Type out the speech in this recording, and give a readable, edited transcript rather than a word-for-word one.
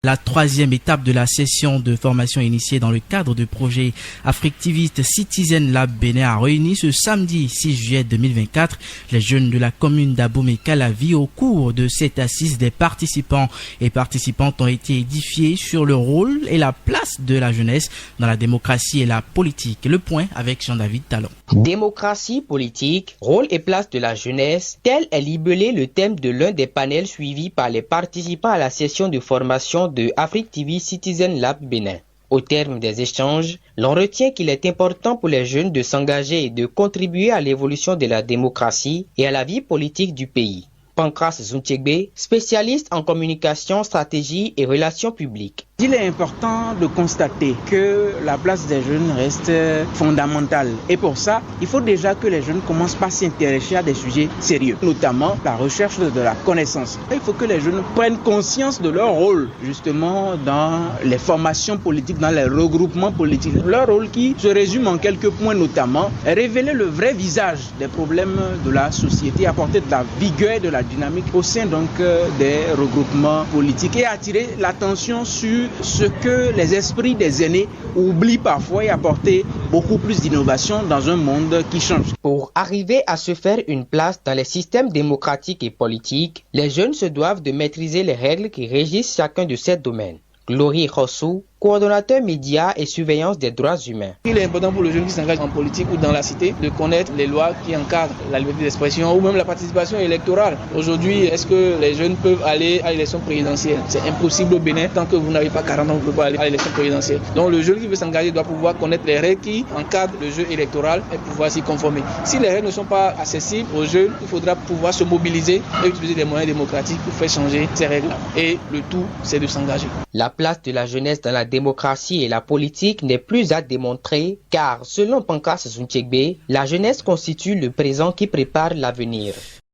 La troisième étape de la session de formation initiée dans le cadre du projet Africtivist Citizen Lab Bénin a réuni ce samedi 6 juillet 2024 les jeunes de la commune d'Abomey-Calavi. Au cours de cette assise, des participants et participantes ont été édifiés sur le rôle et la place de la jeunesse dans la démocratie et la politique. Le point avec Jean-David Talon. Démocratie, politique, rôle et place de la jeunesse, tel est libellé le thème de l'un des panels suivis par les participants à la session de formation de Africtivist Citizen Lab Bénin. Au terme des échanges, l'on retient qu'il est important pour les jeunes de s'engager et de contribuer à l'évolution de la démocratie et à la vie politique du pays. Pancras Zuntiegbe, spécialiste en communication, stratégie et relations publiques. Il est important de constater que la place des jeunes reste fondamentale. Et pour ça, il faut déjà que les jeunes commencent par s'intéresser à des sujets sérieux, notamment la recherche de la connaissance. Il faut que les jeunes prennent conscience de leur rôle, justement, dans les formations politiques, dans les regroupements politiques. Leur rôle qui se résume en quelques points, notamment révéler le vrai visage des problèmes de la société, apporter de la vigueur et de la dynamique au sein donc des regroupements politiques et attirer l'attention sur ce que les esprits des aînés oublient parfois et apporter beaucoup plus d'innovation dans un monde qui change. Pour arriver à se faire une place dans les systèmes démocratiques et politiques, les jeunes se doivent de maîtriser les règles qui régissent chacun de ces domaines. Glory Rossou, coordonnateur médias et surveillance des droits humains. Il est important pour le jeune qui s'engage en politique ou dans la cité de connaître les lois qui encadrent la liberté d'expression ou même la participation électorale. Aujourd'hui, est-ce que les jeunes peuvent aller à l'élection présidentielle? C'est impossible au Bénin. Tant que vous n'avez pas 40 ans, vous ne pouvez pas aller à l'élection présidentielle. Donc le jeune qui veut s'engager doit pouvoir connaître les règles qui encadrent le jeu électoral et pouvoir s'y conformer. Si les règles ne sont pas accessibles aux jeunes, il faudra pouvoir se mobiliser et utiliser des moyens démocratiques pour faire changer ces règles-là. Et le tout, c'est de s'engager. La place de la jeunesse dans la démocratie et la politique n'est plus à démontrer car, selon Pancras Zuntiegbe, la jeunesse constitue le présent qui prépare l'avenir.